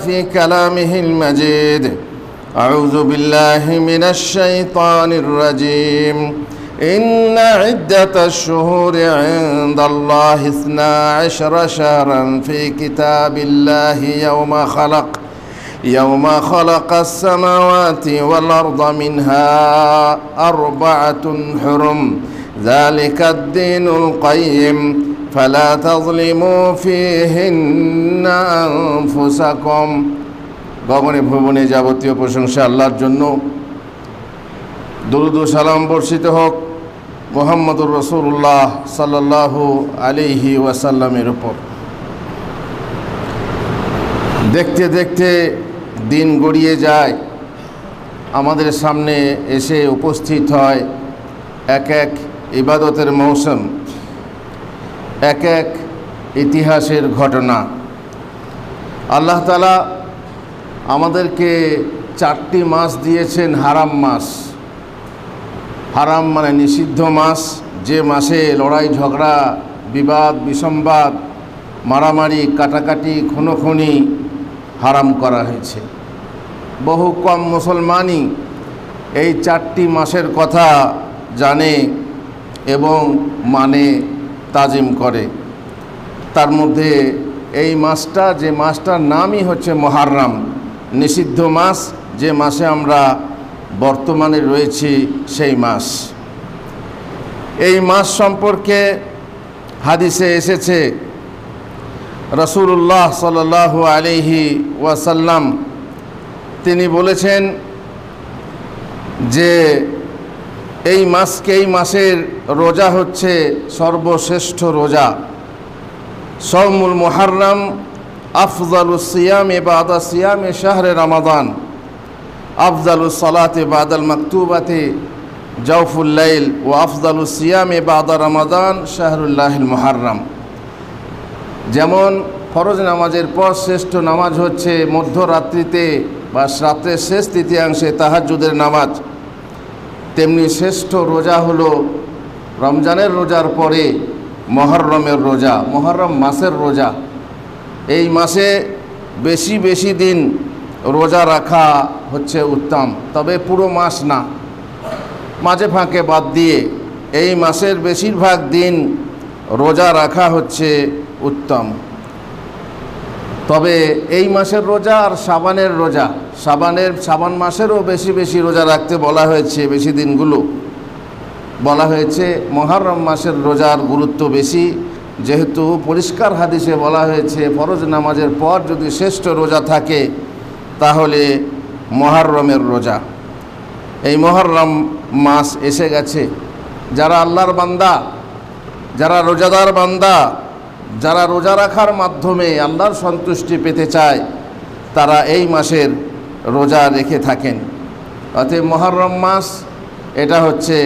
في كلامه المجيد. أعوذ بالله من الشيطان الرجيم. إن عدة الشهور عند الله 12 شهرا في كتاب الله يوم خلق السماوات والأرض منها 4 حرم ذلك الدين القيم فلا تظلموا فيهن أنفسكم. গগনে ভুবনে যাবতীয় প্রশংসা আল্লাহর জন্য। দরুদ ও সালাম বর্ষিত হোক মুহাম্মদুর রাসূলুল্লাহ সাল্লাল্লাহু আলাইহি ওয়াসাল্লামের উপর। দেখতে দেখতে দিন গড়িয়ে যায়, আমাদের সামনে এসে উপস্থিত হয় এক এক ইবাদতের মৌসুম, এক এক ইতিহাসের ঘটনা। আল্লাহ তাআলা আমাদেরকে 4টি মাস দিয়েছেন হারাম মাস। হারাম মানে নিষিদ্ধ মাস, যে মাসে লড়াই ঝগড়া, বিবাদ বিসম্বাদ, মারামারি, কাটাকাটি, খুনোখুনি হারাম করা হয়েছে। বহু কম মুসলমানই এই 4টি মাসের কথা জানে এবং মানে, তাজিম করে। তার মধ্যে এই মাসটা, যে মাসটার নামই হচ্ছে মুহররম, নিষিদ্ধ মাস, যে মাসে আমরা বর্তমানে রয়েছি সেই মাস। এই মাস সম্পর্কে হাদিসে এসেছে, রাসূলুল্লাহ সাল্লাল্লাহু আলাইহি ওয়াসাল্লাম তিনি বলেছেন যে এই মাসের রোজা হচ্ছে সর্বশ্রেষ্ঠ রোজা। সওমুল মুহররম আফজালুস সিয়ামে বাদা সিয়ামে শাহরে রমাদান, আফজালুস সালাতে বাদাল মাকতুবাতে জাওফুল লাইল ও আফজালুস সিয়ামে বাদা রমাদান শাহরুল্লাহিল মুহররম। যেমন ফরজ নামাজের পর শ্রেষ্ঠ নামাজ হচ্ছে মধ্যরাত্রিতে বা রাতের শেষ তৃতীয়াংশে তাহাজ্জুদের নামাজ, তেমনি শ্রেষ্ঠ রোজা হলো রমজানের রোজার পরে মুহররমের রোজা, মুহররম মাসের রোজা। এই মাসে বেশি বেশি দিন রোজা রাখা হচ্ছে উত্তম, তবে পুরো মাস না, মাঝে ফাঁকে বাদ দিয়ে এই মাসের বেশিরভাগ দিন রোজা রাখা হচ্ছে উত্তম। তবে এই মাসের রোজা আর শাবানের রোজা, শাবান মাসেরও বেশি বেশি রোজা রাখতে বলা হয়েছে, বেশি দিনগুলো বলা হয়েছে। মুহররম মাসের রোজার গুরুত্ব বেশি, যেহেতু পরিষ্কার হাদিসে বলা হয়েছে ফরজ নামাজের পর যদি শ্রেষ্ঠ রোজা থাকে তাহলে মুহররমের রোজা। এই মুহররম মাস এসে গেছে। যারা আল্লাহর বান্দা, যারা রোজাদার বান্দা, যারা রোজা রাখার মাধ্যমে আল্লাহর সন্তুষ্টি পেতে চায়, তারা এই মাসের রোজা রেখে থাকেন। অতএব মুহররম মাস এটা হচ্ছে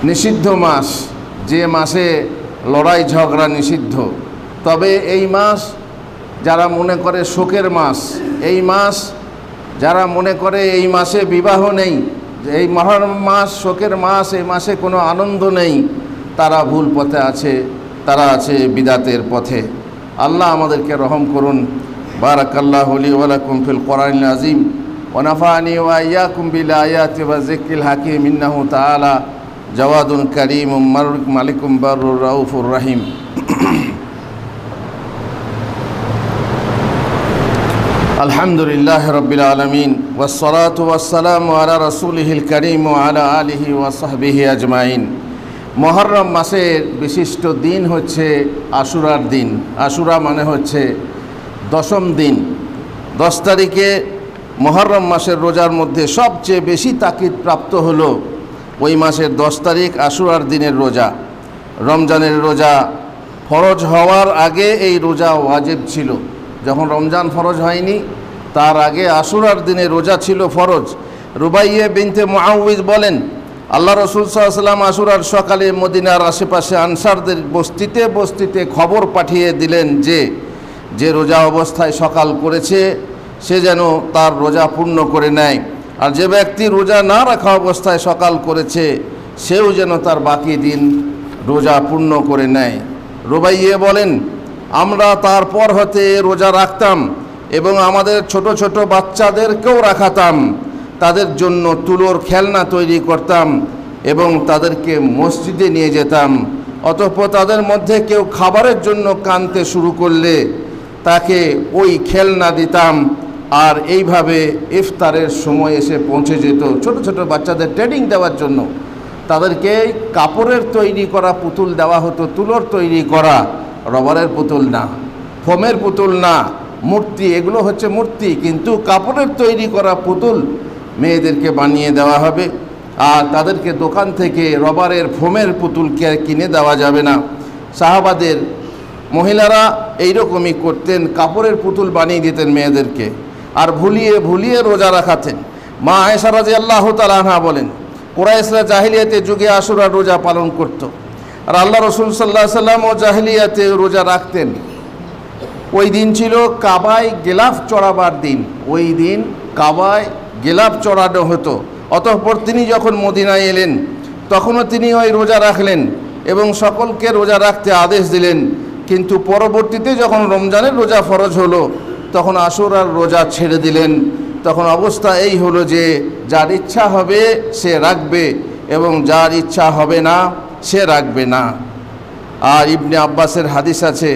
নিষিদ্ধ মাস, যে মাসে লড়াই ঝগড়া নিষিদ্ধ। তবে এই মাস যারা মনে করে শোকের মাস, এই মাস যারা মনে করে এই মাসে বিবাহ নেই, এই মুহররম মাস শোকের মাস, এই মাসে কোনো আনন্দ নেই, তারা ভুল পথে আছে, তারা আছে বিদাতের পথে। আল্লাহ আমাদেরকে রহম করুন। বারাকাল্লাহু লি ওয়া লাকুম ফিল কোরআনিল আযীম ওয়া নাফা'নি ওয়া ইয়্যাকুম বিল আয়াতি ওয়া যিকরিল হাকীম। ইন্নাহু তাআলা জাওয়াদুন কারীমুম মালিকুম বাররুর রাউফুর রহিম। আলহামদুলিল্লাহি রাব্বিল আলামিন ওয়াস সালাতু ওয়াস সালামু আলা রাসূলিহিল কারীম ওয়া আলা আলিহি ওয়া সাহবিহি আজমাইন। মুহররম মাসের বিশিষ্ট দিন হচ্ছে আশুরার দিন। আশুরা মানে হচ্ছে 10ম দিন। 10 তারিখে মুহররম মাসের রোজার মধ্যে সবচেয়ে বেশি তাকিদ প্রাপ্ত হলো ওই মাসের 10 তারিখ আশুরার দিনের রোজা। রমজানের রোজা ফরজ হওয়ার আগে এই রোজা ওয়াজিব ছিল। যখন রমজান ফরজ হয়নি তার আগে আশুরার দিনে রোজা ছিল ফরজ। রুবাইয়া বিনতে মুআউযিজ বলেন, আল্লাহ রাসূল সাল্লাল্লাহু আলাইহি ওয়াসাল্লাম আশুরার সকালে মদিনার আশেপাশে আনসারদের বস্তিতে বস্তিতে খবর পাঠিয়ে দিলেন যে রোজা অবস্থায় সকাল করেছে সে যেন তার রোজা পূর্ণ করে নেয়, আর যে ব্যক্তি রোজা না রাখা অবস্থায় সকাল করেছে সেও যেন তার বাকি দিন রোজা পূর্ণ করে নেয়। রুবাইয়া বলেন, আমরা তারপর হতে রোজা রাখতাম এবং আমাদের ছোট ছোট বাচ্চাদেরকেও রাখাতাম, তাদের জন্য তুলোর খেলনা তৈরি করতাম এবং তাদেরকে মসজিদে নিয়ে যেতাম। অতঃপর তাদের মধ্যে কেউ খাবারের জন্য কাঁদতে শুরু করলে তাকে ওই খেলনা দিতাম, আর এইভাবে ইফতারের সময় এসে পৌঁছে যেত। ছোট ছোট বাচ্চাদের ট্রেনিং দেওয়ার জন্য তাদেরকে কাপড়ের তৈরি করা পুতুল দেওয়া হতো, তুলোর তৈরি করা, রবারের পুতুল না, ফোমের পুতুল না, মূর্তি, এগুলো হচ্ছে মূর্তি, কিন্তু কাপড়ের তৈরি করা পুতুল মেয়েদেরকে বানিয়ে দেওয়া হবে। আর তাদেরকে দোকান থেকে রবারের ফোমের পুতুলকে কিনে দেওয়া যাবে না। সাহাবাদের মহিলারা এইরকমই করতেন, কাপড়ের পুতুল বানিয়ে দিতেন মেয়েদেরকে, আর ভুলিয়ে ভুলিয়ে রোজা রাখাতেন। মা আয়েশা রাদিয়াল্লাহু তাআলা আনহা বলেন, কুরাইশরা জাহিলিয়াতে যুগে আশুরার রোজা পালন করত, আর আল্লাহ রসুল সাল্লাল্লাহু আলাইহি ওয়াসাল্লাম ও জাহিলিয়াতে রোজা রাখতেন। ওই দিন ছিল কাবায় গিলাফ চড়াবার দিন, ওই দিন কাবায় গিলাফ চড়ানো হতো। অতঃপর তিনি যখন মদিনায় এলেন তখনও তিনি ওই রোজা রাখলেন এবং সকলকে রোজা রাখতে আদেশ দিলেন। কিন্তু পরবর্তীতে যখন রমজানের রোজা ফরজ হলো তখন আশুরার রোজা ছেড়ে দিলেন। তখন অবস্থা এই হলো যে যার ইচ্ছা হবে সে রাখবে এবং যার ইচ্ছা হবে না সে রাখবে না। আর ইবনে আব্বাসের হাদিস আছে,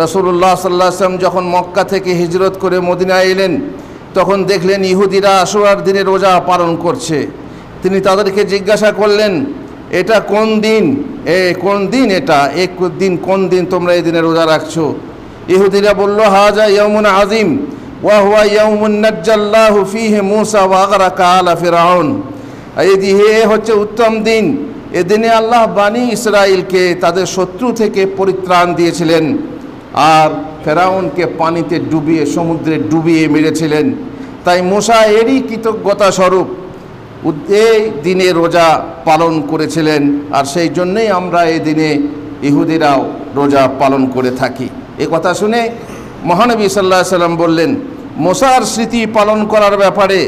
রাসূলুল্লাহ সাল্লাল্লাহু আলাইহি ওয়াসাল্লাম যখন মক্কা থেকে হিজরত করে মদিনায় এলেন তখন দেখলেন ইহুদিরা আশুরার দিনে রোজা পালন করছে। তিনি তাদেরকে জিজ্ঞাসা করলেন, এটা কোন দিন? কোন দিন এটা? দিন কোন দিন তোমরা এই দিনে রোজা রাখছো? ইহুদিরা বলল, হাজা ইয়াউমুন আযীম ওয়া হুয়া ইয়াউমুন নাজ্জাল্লাহু ফীহি মূসা ওয়া আগরাকা আলা ফিরআউন। এই হচ্ছে উত্তম দিন, এদিনে আল্লাহ বানি ইসরাইলকে তাদের শত্রু থেকে পরিত্রাণ দিয়েছিলেন আর ফেরাউনকে পানিতে ডুবিয়ে, সমুদ্রে ডুবিয়ে মেরেছিলেন। তাই মূসা এরই কৃতজ্ঞতা স্বরূপ এই দিনে রোজা পালন করেছিলেন, আর সেই জন্যই আমরা এই দিনে ইহুদিরাও রোজা পালন করে থাকি। এ কথা শুনে মহানবী সাল্লাল্লাহু আলাইহি ওয়াসাল্লাম বললেন, মূসার স্মৃতি পালন করার ব্যাপারে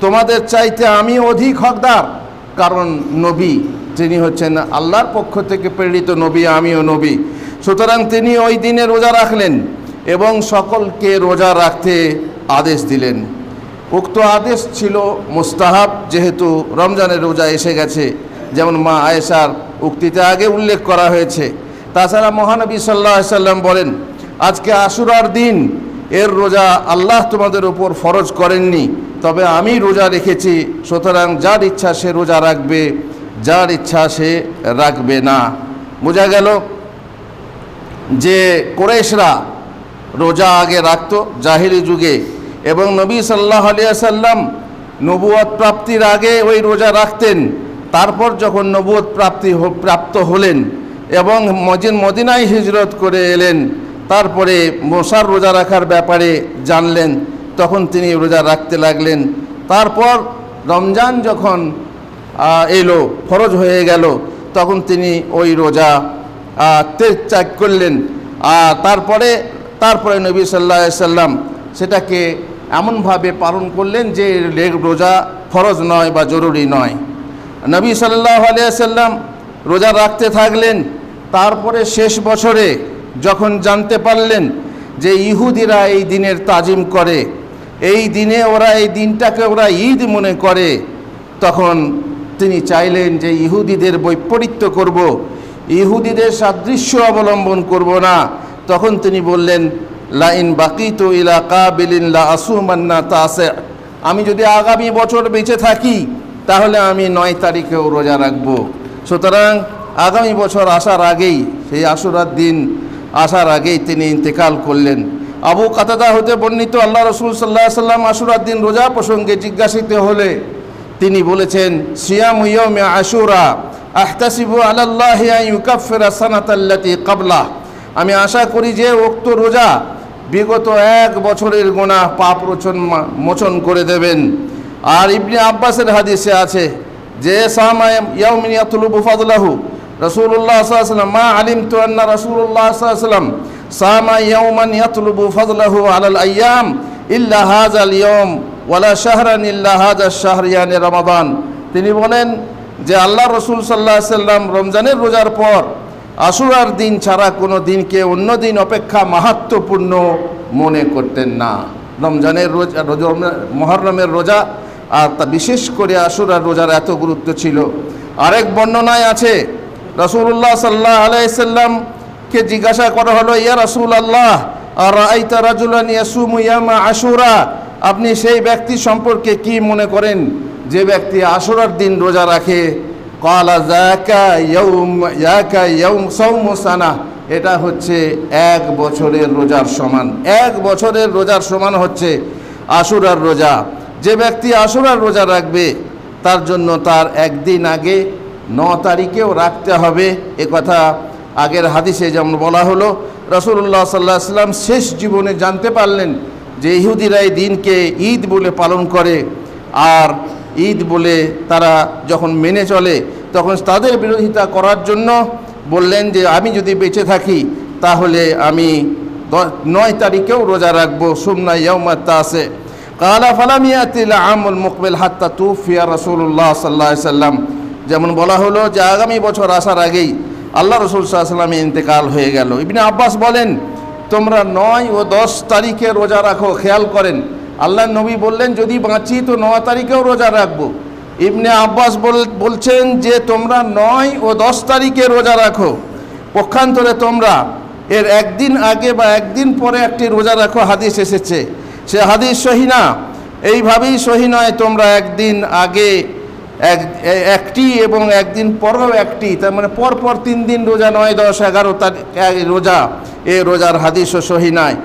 তোমাদের চাইতে আমি অধিক হকদার, কারণ নবী তিনি হচ্ছেন আল্লাহর পক্ষ থেকে প্রেরিত নবী, আমিও নবী। সুতরাং তিনি ওই দিনে রোজা রাখলেন এবং সকলকে রোজা রাখতে আদেশ দিলেন। উক্ত আদেশ ছিল মুস্তাহাব, যেহেতু রমজানের রোজা এসে গেছে, যেমন মা আয়েশার উক্তিতে আগে উল্লেখ করা হয়েছে। তাছাড়া মহানবী সাল্লাল্লাহু আলাইহি ওয়াসাল্লাম বলেন, আজকে আশুরার দিন, এর রোজা আল্লাহ তোমাদের উপর ফরজ করেননি, তবে আমি রোজা রেখেছি। সুতরাং যার ইচ্ছা সে রোজা রাখবে, যার ইচ্ছা সে রাখবে না। বোঝা গেল যে কুরাইশরা রোজা আগে রাখতো জাহিলি যুগে, এবং নবী সাল্লাল্লাহু আলাইহি ওয়াসাল্লাম নবুয়ত প্রাপ্তির আগে ওই রোজা রাখতেন। তারপর যখন নবুয়ত প্রাপ্ত হলেন এবং মদিনায় হিজরত করে এলেন, তারপরে মূসার রোজা রাখার ব্যাপারে জানলেন, তখন তিনি রোজা রাখতে লাগলেন। তারপর রমজান যখন এলো, ফরজ হয়ে গেল, তখন তিনি ওই রোজা ত্যাগ করলেন। আর তারপরে নবী সাল্লাল্লাহু আলাইহি ওয়াসাল্লাম সেটাকে এমনভাবে পালন করলেন যে রোজা ফরজ নয় বা জরুরি নয়। নবী সাল্লাল্লাহু আলাইহি ওয়াসাল্লাম রোজা রাখতে থাকলেন। তারপরে শেষ বছরে যখন জানতে পারলেন যে ইহুদিরা এই দিনের তাজিম করে, এই দিনে ওরা এই দিনটাকে ওরা ঈদ মনে করে, তখন তিনি চাইলেন যে ইহুদিদের বৈপরীত্য করব, ইহুদিদের সাদৃশ্য অবলম্বন করব না। তখন তিনি বললেন, লাইন বাকিতু ইলা কাবিলিন লা আসুমান্না তাসে, আমি যদি আগামী বছর বেঁচে থাকি তাহলে আমি 9 তারিখেও রোজা রাখব। সুতরাং আগামী বছর আসার আগেই, সেই আশুরার দিন আসার আগেই তিনি ইন্তেকাল করলেন। আবু কাতাদা হতে বর্ণিত, আল্লাহ রসুল সাল্লাল্লাহু আলাইহি ওয়াসাল্লাম আশুরার দিন রোজা প্রসঙ্গে জিজ্ঞাসিত হলে তিনি বলেছেন, সিয়ামু ইয়াউমি আশুরা আহতাসিবু আলাল্লাহি আন ইউকাফিরা সানাতাল্লাতী ক্বাবলাহ, আমি আশা করি যে উক্ত রোজা বিগত 1 বছরের গুনাহ পাপ মোচন করে দেবেন। আর ইবনে আব্বাসের হাদিসে আছে যে সামা ইয়াউমিন ইয়াতলুবু ফাদলাহু রাসূলুল্লাহ সাল্লাল্লাহু আলাইহি ওয়াসাল্লাম, মা আলিমতু আন্না রাসূলুল্লাহ সাল্লাল্লাহু আলাইহি ওয়াসাল্লাম সামা ইয়াওমান ইয়াতলুবু ফাদলাহু আলাল আইয়াম ইল্লা হাযাল ইয়াওম ওয়ালা শাহরান ইল্লা হাযা শাহর, ইয়ানি রমাদান। তিনি বলেন যে আল্লাহ রসুল সাল্লাল্লাহু আলাইহি ওয়াসাল্লাম রমজানের রোজার পর আশুরার দিন ছাড়া কোনো দিনকে অন্য দিন অপেক্ষা মাহাত্ম্যপূর্ণ মনে করতেন না। রমজানের রোজা, মুহররমের রোজা আর তা বিশেষ করে আশুরার রোজার এত গুরুত্ব ছিল। আরেক বর্ণনায় আছে রাসূলুল্লাহ সাল্লাল্লাহু আলাইহি সাল্লামকে জিজ্ঞাসা করা হলো, ইয়া রাসূলুল্লাহ আরাআইতা রাজুলান ইয়াসুমু ইয়ামা আশুরা, আপনি সেই ব্যক্তি সম্পর্কে কি মনে করেন যে ব্যক্তি আশুরার দিন রোজা রাখে? ক্বালা যাকা ইয়াউম সাওমু সানা, এটা হচ্ছে 1 বছরের রোজার সমান। 1 বছরের রোজার সমান হচ্ছে আশুরার রোজা। যে ব্যক্তি আশুরার রোজা রাখবে তার জন্য তার একদিন আগে 9 তারিখেও রাখতে হবে। এ কথা আগের হাদিসে যেমন বলা হলো, রাসূলুল্লাহ সাল্লাল্লাহু আলাইহি সাল্লাম শেষ জীবনে জানতে পারলেন যে ইহুদিরা এই দিনকে ঈদ বলে পালন করে, আর ঈদ বলে তারা যখন মেনে চলে তখন তাদের বিরোধিতা করার জন্য বললেন যে আমি যদি বেঁচে থাকি তাহলে আমি 9 তারিখেও রোজা রাখবো। সুমনা ইয়াউমাত তাসে কালা ফালাম ইয়াতিল আমুল মুকবিল হাত্তা তুফিয়া রাসূলুল্লাহ সাল্লাল্লাহু আলাইহি সাল্লাম, যেমন বলা হলো যে আগামী বছর আসার আগেই আল্লাহ রাসূল সাল্লাল্লাহু আলাইহি সাল্লামের ইন্তেকাল হয়ে গেল। ইবনে আব্বাস বলেন, তোমরা 9 ও 10 তারিখে রোজা রাখো। খেয়াল করেন, আল্লাহর নবী বললেন যদি বাঁচি তো 9 তারিখেও রোজা রাখবো। ইবনে আব্বাস বলছেন যে তোমরা 9 ও 10 তারিখে রোজা রাখো, পক্ষান্তরে তোমরা এর একদিন আগে বা একদিন পরে একটি রোজা রাখো। হাদিস এসেছে, সে হাদিস সহি না। এইভাবেই সহি নয়, তোমরা একদিন আগে একটি এবং একদিন পরেও একটি, তার মানে পরপর 3 দিন রোজা, 9, 10, 11 তারিখ রোজা, এই রোজার হাদিসও সহি নয়।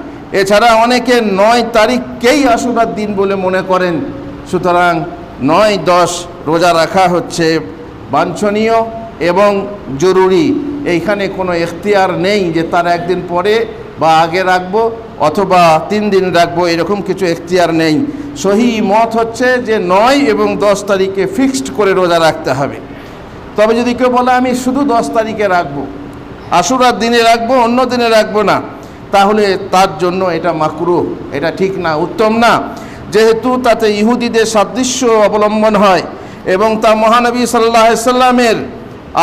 এছাড়া অনেকে 9 তারিখকেই আশুরার দিন বলে মনে করেন। সুতরাং 9, 10 রোজা রাখা হচ্ছে বাঞ্ছনীয় এবং জরুরি। এইখানে কোনো এখতিয়ার নেই যে তার একদিন পরে বা আগে রাখবো অথবা 3 দিন রাখবো, এরকম কিছু এখতিয়ার নেই। সহি মত হচ্ছে যে 9 এবং 10 তারিখে ফিক্সড করে রোজা রাখতে হবে। তবে যদি কেউ বলে আমি শুধু 10 তারিখে রাখবো, আশুরার দিনে রাখবো, অন্য দিনে রাখবো না, তাহলে তার জন্য এটা মাকরুহ, এটা ঠিক না, উত্তম না। যেহেতু তাতে ইহুদিদের সাদৃশ্য অবলম্বন হয় এবং তা মহানবী সাল্লাল্লাহু আলাইহি সাল্লামের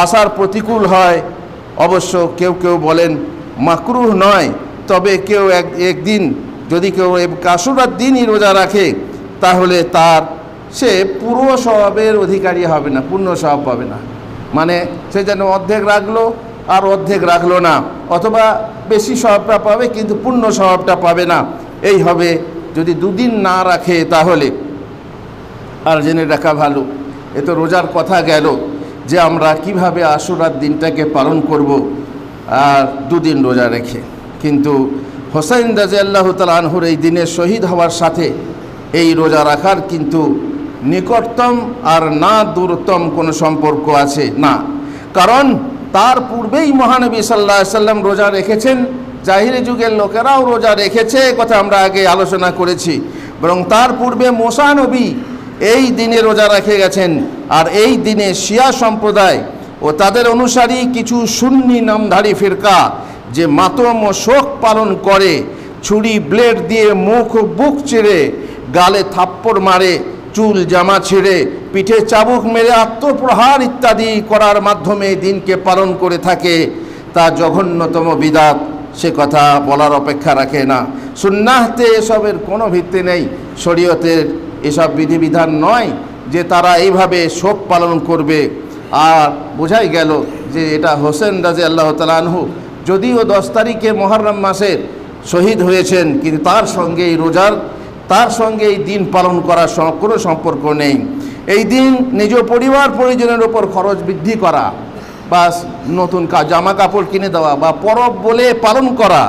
আশার প্রতিকূল হয়। অবশ্য কেউ কেউ বলেন মাকরুহ নয়, তবে কেউ একদিন যদি কেউ আশুরার দিনই রোজা রাখে তাহলে সে পুরো সওয়াবের অধিকারী হবে না, পূর্ণ সওয়াব পাবে না। মানে সে যেন অর্ধেক রাখলো আর অর্ধেক রাখলো না, অথবা বেশি সওয়াবটা পাবে কিন্তু পূর্ণ সওয়াবটা পাবে না, এই হবে। যদি 2 দিন না রাখে তাহলে আর জেনে রাখা ভালো। এ তো রোজার কথা গেল যে আমরা কিভাবে আশুরার দিনটাকে পালন করব আর 2 দিন রোজা রেখে। কিন্তু হোসাইন রাদিয়াল্লাহু তাআলা আনহুর এই দিনে শহীদ হওয়ার সাথে এই রোজা রাখার কিন্তু নিকটতম আর না দূরতম কোনো সম্পর্ক আছে না। কারণ তার পূর্বেই মহানবী সাল্লাল্লাহু আলাইহি সাল্লাম রোজা রেখেছেন, জাহিলি যুগের লোকেরাও রোজা রেখেছে, কথা আমরা আগে আলোচনা করেছি। বরং তার পূর্বে মুসা নবী এই দিনে রোজা রেখে গেছেন। আর এই দিনে শিয়া সম্প্রদায় ও তাদের অনুসারী কিছু সুন্নি নামধারী ফিরকা যে মাতম ও শোক পালন করে, ছুরি ব্লেড দিয়ে মুখ ও বুক চিরে, গালে থাপ্পড় মারে, চুল জামা ছিঁড়ে, পিঠে চাবুক মেরে আত্মপ্রহার ইত্যাদি করার মাধ্যমে দিনকে পালন করে থাকে, তা জঘন্যতম বিদাত। সে কথা বলার অপেক্ষা রাখে না। সুন্নাহতে এসবের কোনো ভিত্তি নেই, শরীয়তের এসব বিধিবিধান নয় যে তারা এইভাবে শোক পালন করবে। আর বোঝাই গেল যে এটা হোসেন রাদিয়াল্লাহু তাআলা আনহু যদিও 10 তারিখে মুহররম মাসের শহীদ হয়েছেন, কিন্তু তার সঙ্গে এই রোজার, তার সঙ্গে এই দিন পালন করার কোনো সম্পর্ক নেই। এই দিন নিজ পরিবার পরিজনের উপর খরচ বৃদ্ধি করা, বা নতুন জামা কাপড় কিনে দেওয়া, বা পরব বলে পালন করা,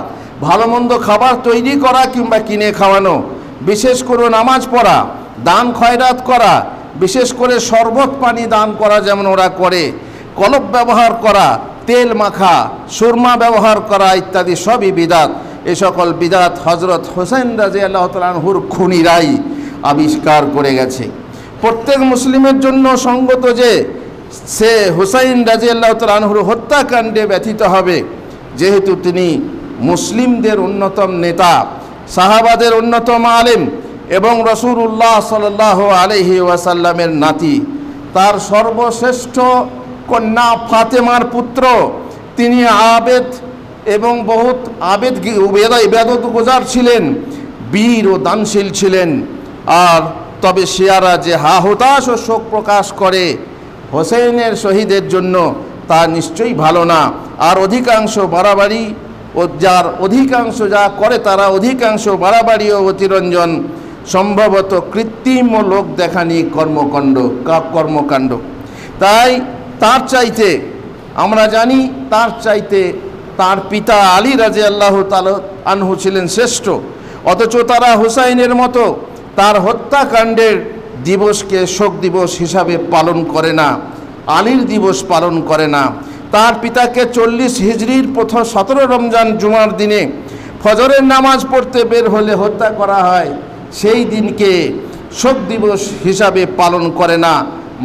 ভালো মন্দ খাবার তৈরি করা কিংবা কিনে খাওয়ানো, বিশেষ করে নামাজ পড়া, দান খয়রাত করা, বিশেষ করে শরবত পানি দান করা যেমন ওরা করে, কলব ব্যবহার করা, তেল মাখা, সুরমা ব্যবহার করা ইত্যাদি সবই বিদাত। এ সকল বিদাত হযরত হোসেন রাদিয়াল্লাহু তাআলা আনহুর খুনিরাই আবিষ্কার করে গেছে। প্রত্যেক মুসলিমের জন্য সঙ্গত যে সে হুসাইন রাদিয়াল্লাহু তাআলা আনহুর হত্যাকাণ্ডে ব্যথিত হবে, যেহেতু তিনি মুসলিমদের অন্যতম নেতা, সাহাবাদের অন্যতম আলেম এবং রাসূলুল্লাহ সাল্লাল্লাহু আলাইহি ওয়াসাল্লামের নাতি। তার সর্বশ্রেষ্ঠ কন্যা ফাতেমার পুত্র তিনি আবেদ এবং বহুত ইবাদত গুজার ছিলেন, বীর ও দানশীল ছিলেন। আর তবে শিয়ারা যে হতাশ ও শোক প্রকাশ করে হোসেনের শহীদের জন্য, তা নিশ্চয়ই ভালো না। আর অধিকাংশ বাড়াবাড়ি ও অধিকাংশ যা করে তারা অধিকাংশ বাড়াবাড়ি ও অতিরঞ্জন, সম্ভবত কৃত্রিম ও লোক দেখানি কর্মকাণ্ড। তাই তার চাইতে আমরা জানি, তার চাইতে তার পিতা আলী রাদিয়াল্লাহু তাআলা আনহু ছিলেন শ্রেষ্ঠ, অথচ তারা হুসাইনের মতো তার হত্যাকাণ্ডের দিবসকে শোক দিবস হিসাবে পালন করে না, আলীর দিবস পালন করে না। তার পিতাকে 40 হিজরির 17 রমজান জুমার দিনে ফজরের নামাজ পড়তে বের হলে হত্যা করা হয়, সেই দিনকে শোক দিবস হিসাবে পালন করে না,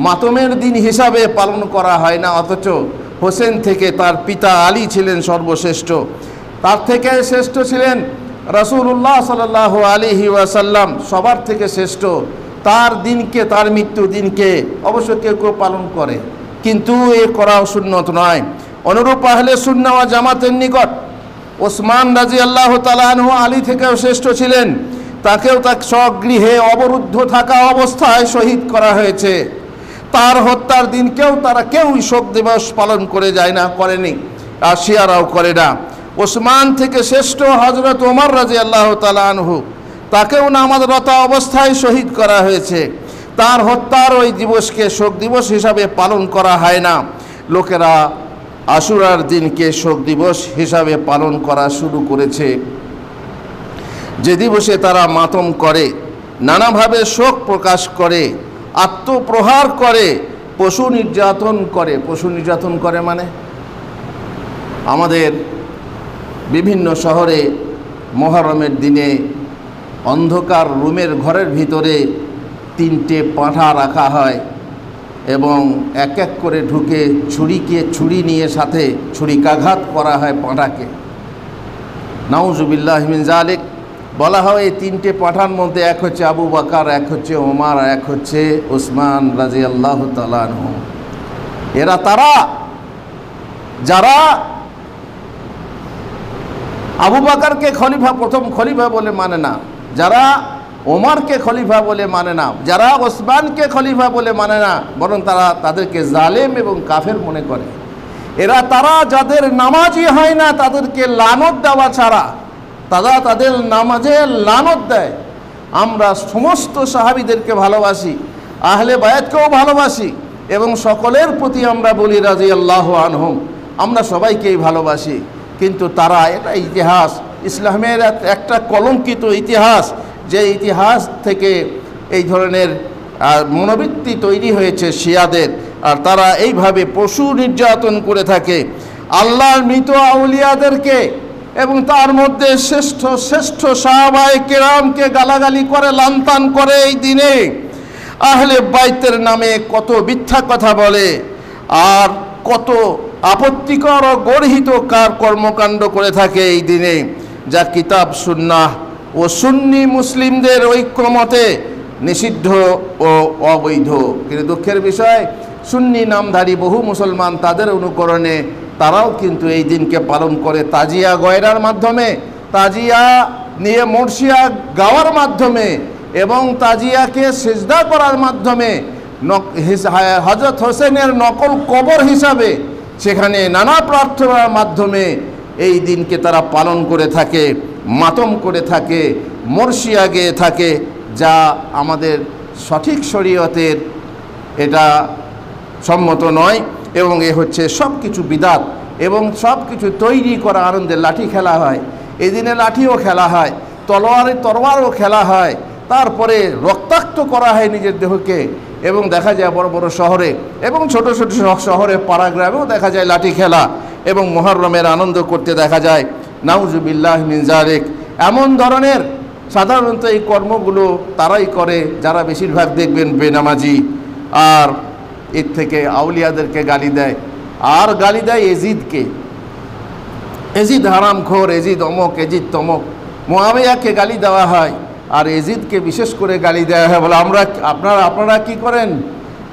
মাতমের দিন হিসাবে পালন করা হয় না। অথচ হোসেন থেকে তার পিতা আলী ছিলেন সর্বশ্রেষ্ঠ। তার থেকে শ্রেষ্ঠ ছিলেন রাসূলুল্লাহ সাল্লাল্লাহু আলাইহি ওয়াসাল্লাম, সবার থেকে শ্রেষ্ঠ। তার দিনকে, তার মৃত্যু দিনকে অবশ্য কেউ কেউ পালন করে, কিন্তু এ করা সুন্নত নয়। অনুরূপ আহলে সুন্নাহ ওয়াল জামাতের নিকট ওসমান রাদিয়াল্লাহু তাআলা আনহু আলী থেকেও শ্রেষ্ঠ ছিলেন। তাকেও তার স্বগৃহে অবরুদ্ধ থাকা অবস্থায় শহীদ করা হয়েছে। তার হত্যার দিনকেও তারা কেউই শোক দিবস পালন করে যায় না, করেনি, আর শিয়ারাও করে না। ওসমান থেকে শ্রেষ্ঠ হযরত ওমর রাদিয়াল্লাহু তাআলা আনহু, তাকেও নামাজরত অবস্থায় শহীদ করা হয়েছে। তার হত্যার ওই দিবসকে শোক দিবস হিসাবে পালন করা হয় না। লোকেরা আশুরার দিনকে শোক দিবস হিসাবে পালন করা শুরু করেছে, যে দিবসে তারা মাতম করে, নানাভাবে শোক প্রকাশ করে, আত্মপ্রহার করে, পশু নির্যাতন করে। পশু নির্যাতন করে মানে আমাদের বিভিন্ন শহরে মুহররমের দিনে অন্ধকার রুমের ঘরের ভিতরে 3টে পাঁঠা রাখা হয় এবং এক এক করে ঢুকে ছুরি নিয়ে সাথে ছুরিকাঘাত করা হয় পাঁঠাকে। নাউজুবিল্লাহি মিন যালিক। বলা হয় এই 3টে পাঁঠার মধ্যে এক হচ্ছে আবু বকর, এক হচ্ছে ওমর, এক হচ্ছে উসমান রাদিয়াল্লাহু তাআলা আনহু। এরা তারা যারা আবু বকরকে প্রথম খলিফা বলে মানে না, যারা ওমরকে খলিফা বলে মানে না, যারা ওসমানকে খলিফা বলে মানে না, বরং তারা তাদেরকে জালেম এবং কাফের মনে করে। এরা তারা যাদের নামাজই হয় না তাদেরকে লানত দেওয়া ছাড়া, তারা তাদের নামাজে লানত দেয়। আমরা সমস্ত সাহাবীদেরকে ভালোবাসি, আহলে বায়াতকেও ভালোবাসি এবং সকলের প্রতি আমরা বলি রাদিয়াল্লাহু আনহুম, আমরা সবাইকেই ভালোবাসি। কিন্তু তারা, এটা ইতিহাস, ইসলামের একটা কলঙ্কিত ইতিহাস, যে ইতিহাস থেকে এই ধরনের মনোবৃত্তি তৈরি হয়েছে শিয়াদের। আর তারা এইভাবে পশু নির্যাতন করে থাকে আল্লাহর মৃত আউলিয়াদেরকে, এবং তার মধ্যে শ্রেষ্ঠ শ্রেষ্ঠ সাহাবায়ে কেরামকে গালাগালি করে, লান্তান করে। এই দিনে আহলে বাইতের নামে কত মিথ্যা কথা বলে, আর কত আপত্তিকর ও গর্হিত কর্মকাণ্ড করে থাকে এই দিনে, যা কিতাব সুন্নাহ ও সুন্নি মুসলিমদের ঐক্যমতে নিষিদ্ধ ও অবৈধ। কিন্তু দুঃখের বিষয়, সুন্নি নামধারী বহু মুসলমান তাদের অনুকরণে তারাও কিন্তু এই দিনকে পালন করে তাজিয়া গয়রার মাধ্যমে, তাজিয়া নিয়ে মরসিয়া গাওয়ার মাধ্যমে এবং তাজিয়াকে সিজদা করার মাধ্যমে, হযরত হোসেনের নকল কবর হিসাবে সেখানে নানা প্রার্থনার মাধ্যমে এই দিনকে তারা পালন করে থাকে, মাতম করে থাকে, মরসিয়া গেয়ে থাকে, যা আমাদের সঠিক শরীয়তের এটা সম্মত নয়। এবং এ হচ্ছে সব কিছু বিদাত, এবং সব কিছু তৈরি করা আনন্দে। লাঠি খেলা হয় এই দিনে, লাঠিও খেলা হয়, তরোয়ারও খেলা হয়, তারপরে রক্তাক্ত করা হয় নিজের দেহকে। এবং দেখা যায় বড় বড় শহরে এবং ছোট ছোট শহরে, পাড়া গ্রামেও দেখা যায় লাঠি খেলা এবং মুহররমের আনন্দ করতে দেখা যায়। নাউজুবিল্লাহি মিন যালিক। এমন ধরনের সাধারণত এই কর্মগুলো তারাই করে যারা বেশিরভাগ দেখবেন বেনামাজি, আর এর থেকে আউলিয়াদেরকে গালি দেয়। আর গালি দেয় এজিদকে, এজিদ হারামখোর, এজিদ অমক, এজিদ তমক। মুআবিয়াকে গালি দেওয়া হয়, আর এজিদকে বিশেষ করে গালি দেওয়া হয়। বলে আপনারা কি করেন,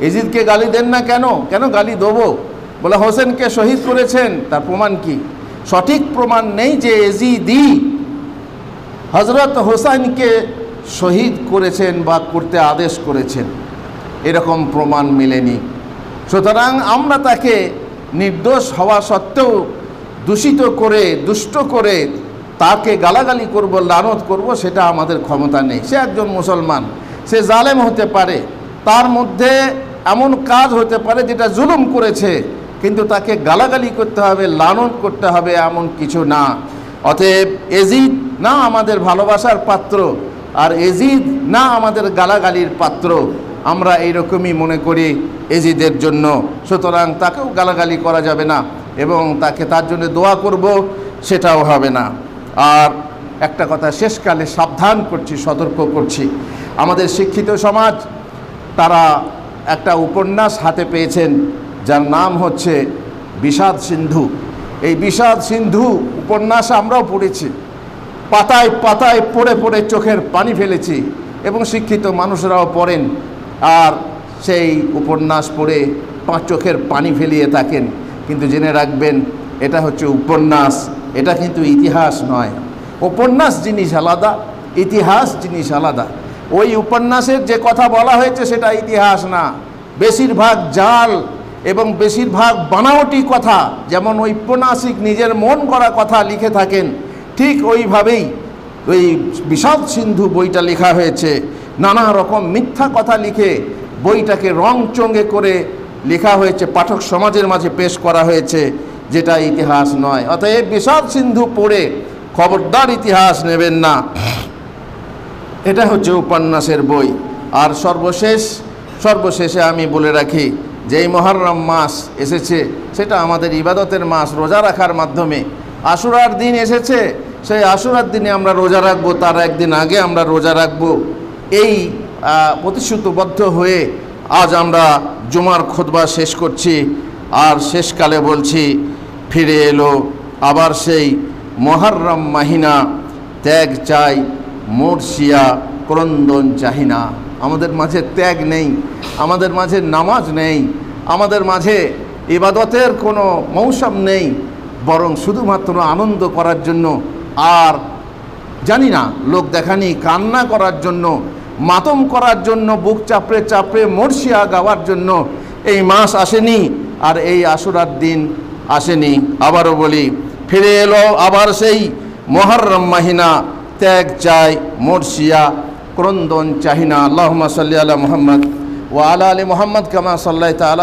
এজিদকে গালি দেন না কেন? কেন গালি দেবো? বলে হোসেনকে শহীদ করেছেন, তার প্রমাণ কি? সঠিক প্রমাণ নেই যে এজিদি হজরত হোসেনকে শহীদ করেছেন বা করতে আদেশ করেছেন, এরকম প্রমাণ মেলেনি। সুতরাং আমরা তাকে নির্দোষ হওয়া সত্ত্বেও দূষিত করে, দুষ্ট করে তাকে গালাগালি করব, লানত করব, সেটা আমাদের ক্ষমতা নেই। সে একজন মুসলমান, সে জালেম হতে পারে, তার মধ্যে এমন কাজ হতে পারে যেটা জুলুম করেছে, কিন্তু তাকে গালাগালি করতে হবে, লানত করতে হবে এমন কিছু না। অতএব এজিদ না আমাদের ভালোবাসার পাত্র, আর এজিদ না আমাদের গালাগালির পাত্র। আমরা এইরকমই মনে করি এজিদের জন্য। সুতরাং তাকেও গালাগালি করা যাবে না এবং তাকে তার জন্য দোয়া করব, সেটাও হবে না। আর একটা কথা শেষকালে সাবধান করছি, সতর্ক করছি, আমাদের শিক্ষিত সমাজ তারা একটা উপন্যাস হাতে পেয়েছেন যার নাম হচ্ছে বিষাদ সিন্ধু। এই বিষাদ সিন্ধু উপন্যাস আমরাও পড়েছি, পাতায় পাতায় পড়ে পড়ে চোখের পানি ফেলেছি এবং শিক্ষিত মানুষরাও পড়েন আর সেই উপন্যাস পড়ে চোখের পানি ফেলিয়ে থাকেন। কিন্তু জেনে রাখবেন, এটা হচ্ছে উপন্যাস, এটা কিন্তু ইতিহাস নয়। উপন্যাস জিনিস আলাদা, ইতিহাস জিনিস আলাদা। ওই উপন্যাসের যে কথা বলা হয়েছে সেটা ইতিহাস না, বেশিরভাগ জাল এবং বেশিরভাগ বানাওটি কথা। যেমন ঔপন্যাসিক নিজের মন করা কথা লিখে থাকেন, ঠিক ওইভাবেই ওই বিষাদ সিন্ধু বইটা লেখা হয়েছে। নানা রকম মিথ্যা কথা লিখে বইটাকে রং চঙ্গে করে লেখা হয়েছে, পাঠক সমাজের মাঝে পেশ করা হয়েছে, যেটা ইতিহাস নয়। অতএব বিষাদ সিন্ধু পড়ে খবরদার ইতিহাস নেবেন না। এটা হচ্ছে উপন্যাসের বই। আর সর্বশেষে আমি বলে রাখি, যেই মুহররম মাস এসেছে সেটা আমাদের ইবাদতের মাস, রোজা রাখার মাধ্যমে। আশুরার দিন এসেছে, সেই আশুরার দিনে আমরা রোজা রাখবো, তার একদিন আগে আমরা রোজা রাখবো, এই প্রতিশ্রুতিবদ্ধ হয়ে আজ আমরা জুমার খুতবা শেষ করছি। আর শেষকালে বলছি, ফিরে এলো আবার সেই মুহররম মাহিনা, ত্যাগ চাই মোরসিয়া ক্রন্দন চাহিনা। আমাদের মাঝে ত্যাগ নেই, আমাদের মাঝে নামাজ নেই, আমাদের মাঝে ইবাদতের কোনো মৌসুম নেই, বরং শুধুমাত্র আনন্দ করার জন্য আর জানি না লোক দেখানি কান্না করার জন্য, মাতম করার জন্য, বুক চাপড়ে চাপড়ে মোরসিয়া গাওয়ার জন্য এই মাস আসেনি আর এই আশুরার দিন আসেনি। আবারও বলি, ফিরে এলো আবার সেই মুহররম মাহিনা, ত্যাগ চাই মোরসিয়া ক্রন্দন চাহিনা। আল্লাহুম্মা সাল্লি আলা মুহাম্মদ ওয়া আলা আলি মুহাম্মদ কামা সাল্লাইতা আলা